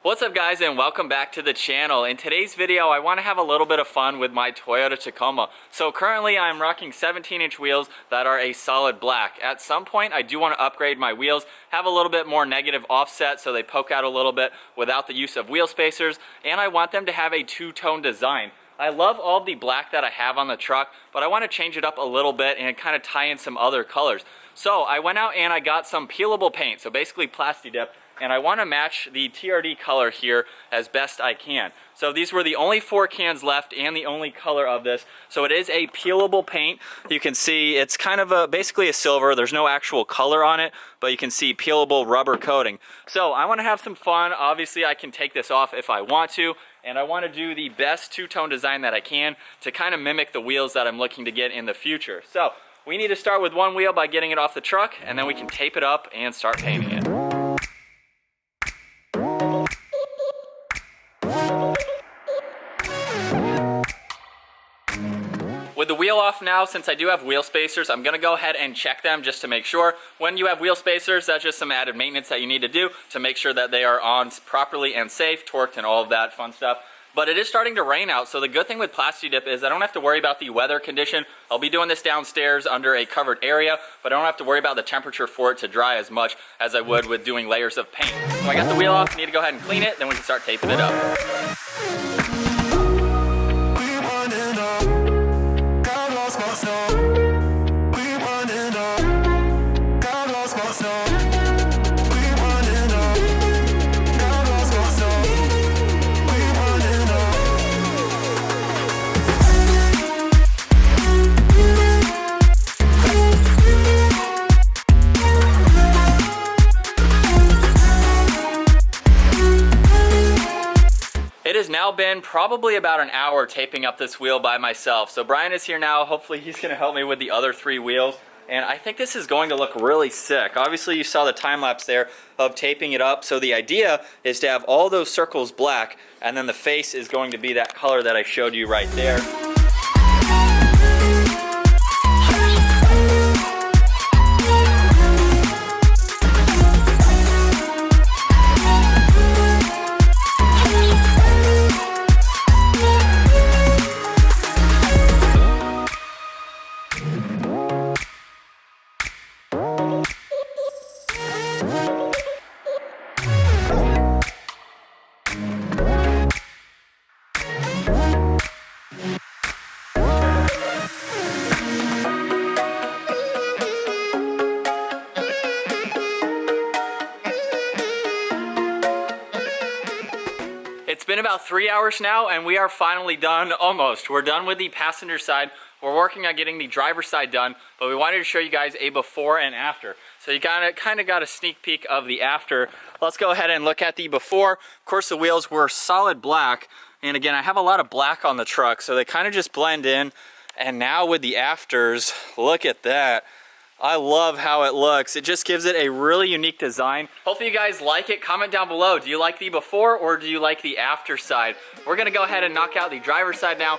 What's up guys, and welcome back to the channel. In today's video I want to have a little bit of fun with my Toyota Tacoma. So currently I'm rocking 17-inch wheels that are a solid black. At some point I do want to upgrade my wheels, have a little bit more negative offset so they poke out a little bit without the use of wheel spacers, and I want them to have a two-tone design. I love all of the black that I have on the truck, but I want to change it up a little bit and kind of tie in some other colors. So I went out and I got some peelable paint, so basically plastidip, and I want to match the TRD color here as best I can. So these were the only 4 cans left and the only color of this. So it is a peelable paint. You can see it's kind of basically a silver. There's no actual color on it, but you can see peelable rubber coating. So I want to have some fun. Obviously I can take this off if I want to, and I want to do the best two-tone design that I can to kind of mimic the wheels that I'm looking to get in the future. So we need to start with one wheel by getting it off the truck, and then we can tape it up and start painting it. With the wheel off now, since I do have wheel spacers, I'm gonna go ahead and check them just to make sure. When you have wheel spacers, that's just some added maintenance that you need to do to make sure that they are on properly and safe, torqued and all of that fun stuff. But it is starting to rain out, so the good thing with plastidip is I don't have to worry about the weather condition. I'll be doing this downstairs under a covered area, but I don't have to worry about the temperature for it to dry as much as I would with doing layers of paint. So I got the wheel off, need to go ahead and clean it, then we can start taping it up. It has now been probably about an hour taping up this wheel by myself. So Brian is here now. Hopefully he's going to help me with the other 3 wheels. And I think this is going to look really sick. Obviously you saw the time lapse there of taping it up. So the idea is to have all those circles black, and then the face is going to be that color that I showed you right there. It's been about 3 hours now, and we are finally done, almost. We're done with the passenger side. We're working on getting the driver's side done, but we wanted to show you guys a before and after. So you kind of got a sneak peek of the after. Let's go ahead and look at the before. Of course, the wheels were solid black, and again, I have a lot of black on the truck, so they kind of just blend in. And now with the afters, look at that. I love how it looks. It just gives it a really unique design. Hopefully you guys like it. Comment down below. Do you like the before or do you like the after side? We're gonna go ahead and knock out the driver's side now.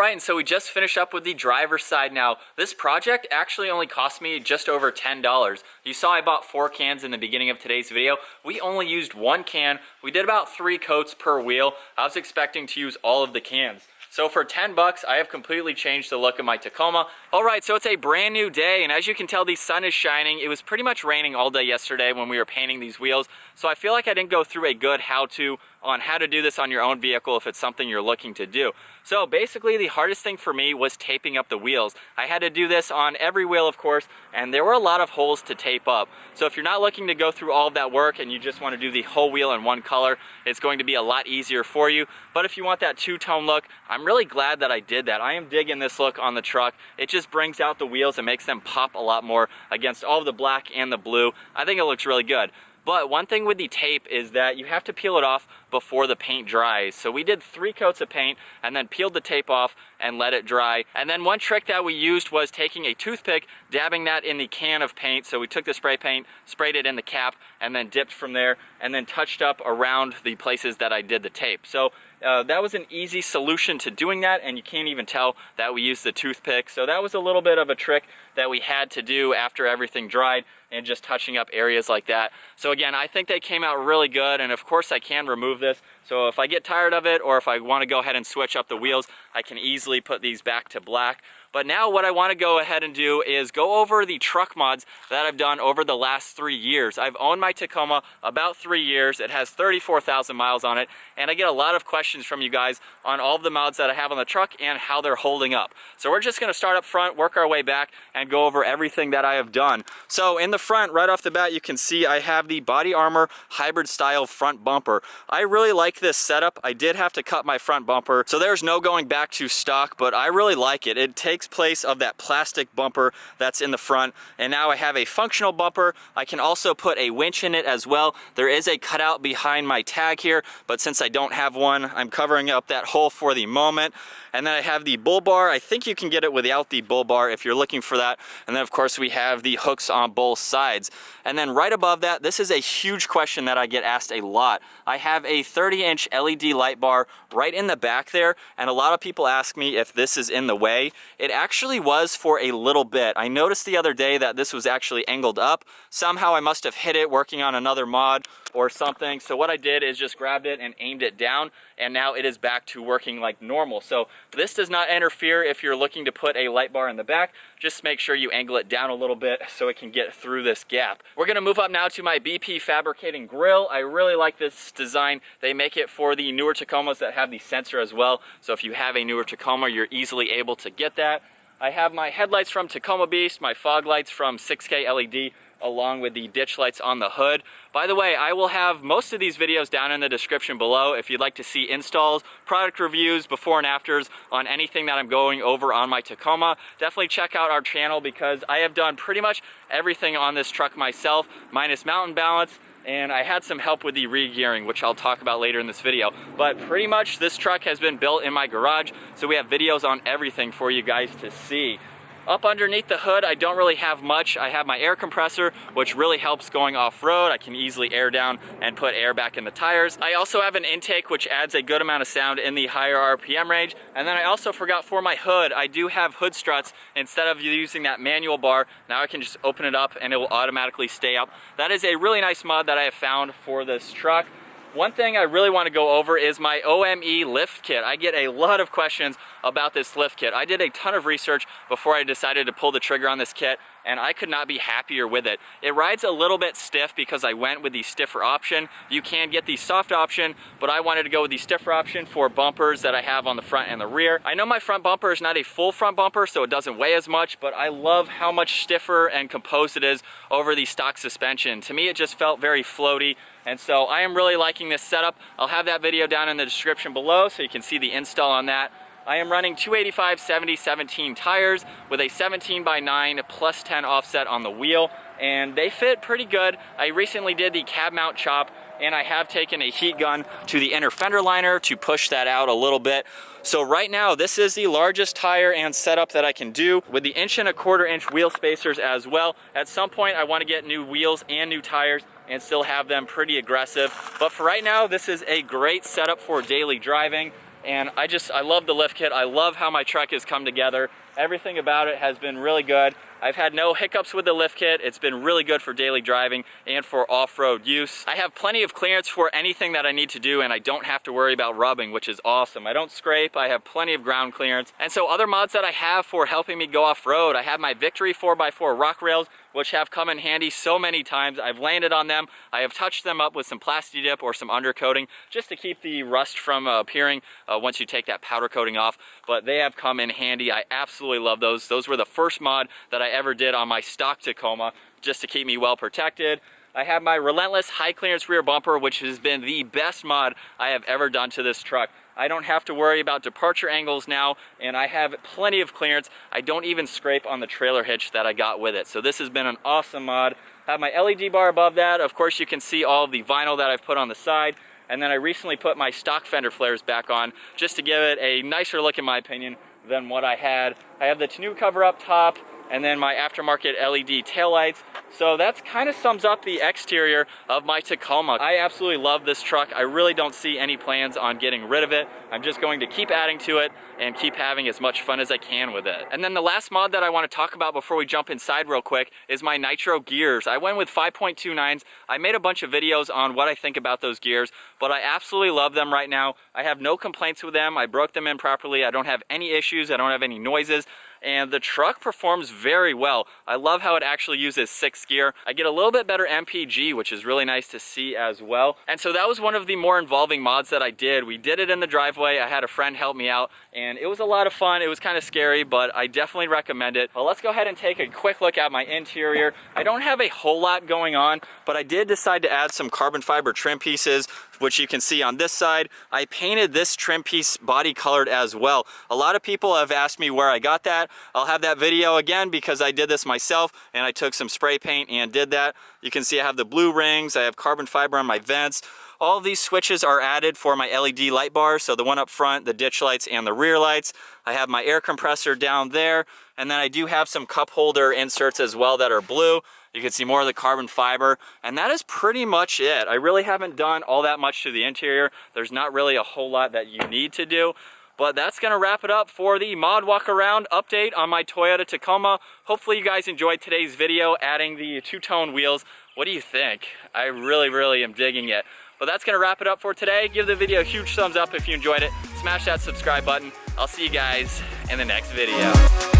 And so we just finished up with the driver's side now. This project actually only cost me just over $10. You saw I bought 4 cans in the beginning of today's video. We only used 1 can. We did about 3 coats per wheel. I was expecting to use all of the cans. So for 10 bucks, I have completely changed the look of my Tacoma. All right, so it's a brand new day, and as you can tell, the sun is shining. It was pretty much raining all day yesterday when we were painting these wheels. So I feel like I didn't go through a good how-to on how to do this on your own vehicle if it's something you're looking to do. So basically the hardest thing for me was taping up the wheels. I had to do this on every wheel, of course, and there were a lot of holes to tape up. So if you're not looking to go through all of that work and you just want to do the whole wheel in one color, it's going to be a lot easier for you. But if you want that two-tone look, I'm really glad that I did that. I am digging this look on the truck. It just brings out the wheels and makes them pop a lot more against all of the black and the blue. I think it looks really good. But one thing with the tape is that you have to peel it off before the paint dries. So we did 3 coats of paint and then peeled the tape off and let it dry. And then one trick that we used was taking a toothpick, dabbing that in the can of paint. So we took the spray paint, sprayed it in the cap, and then dipped from there, and then touched up around the places that I did the tape. So that was an easy solution to doing that, and you can't even tell that we used the toothpick. So that was a little bit of a trick that we had to do after everything dried, and just touching up areas like that. So again, I think they came out really good, and of course I can remove this. So if I get tired of it, or if I want to go ahead and switch up the wheels, I can easily put these back to black. But now what I want to go ahead and do is go over the truck mods that I've done over the last 3 years. I've owned my Tacoma about 3 years. It has 34,000 miles on it, and I get a lot of questions from you guys on all of the mods that I have on the truck and how they're holding up. So we're just going to start up front, work our way back, and go over everything that I have done. So in the front, right off the bat, you can see I have the Body Armor hybrid style front bumper. I really like this setup. I did have to cut my front bumper, so there's no going back to stock, but I really like it. It takes place of that plastic bumper that's in the front, and now I have a functional bumper. I can also put a winch in it as well. There is a cutout behind my tag here, but since I don't have one, I'm covering up that hole for the moment. And then I have the bull bar. I think you can get it without the bull bar if you're looking for that. And then of course we have the hooks on both sides. And then right above that, this is a huge question that I get asked a lot. I have a 30-inch LED light bar right in the back there, and a lot of people ask me if this is in the way. It actually was for a little bit. I noticed the other day that this was actually angled up. Somehow I must have hit it working on another mod or something. So what I did is just grabbed it and aimed it down, and now it is back to working like normal. So this does not interfere if you're looking to put a light bar in the back. Just make sure you angle it down a little bit so it can get through this gap. We're gonna move up now to my BP fabricating grill. I really like this design. They make it for the newer Tacomas that have the sensor as well. So if you have a newer Tacoma, you're easily able to get that. I have my headlights from Tacoma Beast, my fog lights from 6K LED, along with the ditch lights on the hood. By the way, I will have most of these videos down in the description below if you'd like to see installs, product reviews, before and afters on anything that I'm going over on my Tacoma. Definitely check out our channel because I have done pretty much everything on this truck myself, minus mountain balance, and I had some help with the re-gearing, which I'll talk about later in this video. But pretty much this truck has been built in my garage, so we have videos on everything for you guys to see. Up underneath the hood, I don't really have much. I have my air compressor, which really helps going off-road. I can easily air down and put air back in the tires. I also have an intake, which adds a good amount of sound in the higher RPM range. And then I also forgot for my hood, I do have hood struts. Instead of using that manual bar, now I can just open it up and it will automatically stay up. That is a really nice mod that I have found for this truck. One thing I really want to go over is my Ome Lift Kit. I get a lot of questions about this lift kit. I did a ton of research before I decided to pull the trigger on this kit, and I could not be happier with it. It rides a little bit stiff because I went with the stiffer option. You can get the soft option, but I wanted to go with the stiffer option for bumpers that I have on the front and the rear. I know my front bumper is not a full front bumper, so it doesn't weigh as much, but I love how much stiffer and composed it is over the stock suspension. To me, it just felt very floaty. And so I am really liking this setup. I'll have that video down in the description below so you can see the install on that. I am running 285/70/17 tires with a 17x9 plus 10 offset on the wheel, and they fit pretty good. I recently did the cab mount chop, and I have taken a heat gun to the inner fender liner to push that out a little bit. So right now, this is the largest tire and setup that I can do with the 1¼ inch wheel spacers as well. At some point, I want to get new wheels and new tires and still have them pretty aggressive. But for right now, this is a great setup for daily driving. And I love the lift kit. I love how my truck has come together. Everything about it has been really good. I've had no hiccups with the lift kit. It's been really good for daily driving and for off-road use. I have plenty of clearance for anything that I need to do, and I don't have to worry about rubbing, which is awesome. I don't scrape. I have plenty of ground clearance. And so other mods that I have for helping me go off-road, I have my Victory 4x4 rock rails, which have come in handy so many times. I've landed on them. I have touched them up with some plastidip or some undercoating just to keep the rust from appearing once you take that powder coating off. But they have come in handy. I absolutely love those. Those were the first mod that I ever did on my stock Tacoma just to keep me well protected. I have my Relentless high clearance rear bumper, which has been the best mod I have ever done to this truck. I don't have to worry about departure angles now, and I have plenty of clearance. I don't even scrape on the trailer hitch that I got with it. So this has been an awesome mod. I have my LED bar above that. Of course, you can see all of the vinyl that I've put on the side. And then I recently put my stock fender flares back on just to give it a nicer look, in my opinion, than what I had. I have the tonneau cover up top, and then my aftermarket LED taillights. So that's kind of sums up the exterior of my Tacoma. I absolutely love this truck. I really don't see any plans on getting rid of it. I'm just going to keep adding to it and keep having as much fun as I can with it. And then the last mod that I want to talk about before we jump inside real quick is my nitro gears. I went with 5.29s. I made a bunch of videos on what I think about those gears, but I absolutely love them right now. I have no complaints with them. I broke them in properly. I don't have any issues. I don't have any noises. And the truck performs very well. I love how it actually uses 6th gear. I get a little bit better MPG, which is really nice to see as well. And so that was one of the more involving mods that I did. We did it in the driveway. I had a friend help me out, and it was a lot of fun. It was kind of scary, but I definitely recommend it. Well, let's go ahead and take a quick look at my interior. I don't have a whole lot going on, but I did decide to add some carbon fiber trim pieces, which you can see on this side. I painted this trim piece body colored as well. A lot of people have asked me where I got that. I'll have that video again because I did this myself, and I took some spray paint and did that. You can see I have the blue rings, I have carbon fiber on my vents. All of these switches are added for my LED light bar, so the one up front, the ditch lights, and the rear lights. I have my air compressor down there, and then I do have some cup holder inserts as well that are blue. You can see more of the carbon fiber, and that is pretty much it. I really haven't done all that much to the interior. There's not really a whole lot that you need to do. But that's gonna wrap it up for the mod walk around update on my Toyota Tacoma. Hopefully you guys enjoyed today's video, adding the two-tone wheels. What do you think? I really am digging it. But that's gonna wrap it up for today. Give the video a huge thumbs up if you enjoyed it. Smash that subscribe button. I'll see you guys in the next video.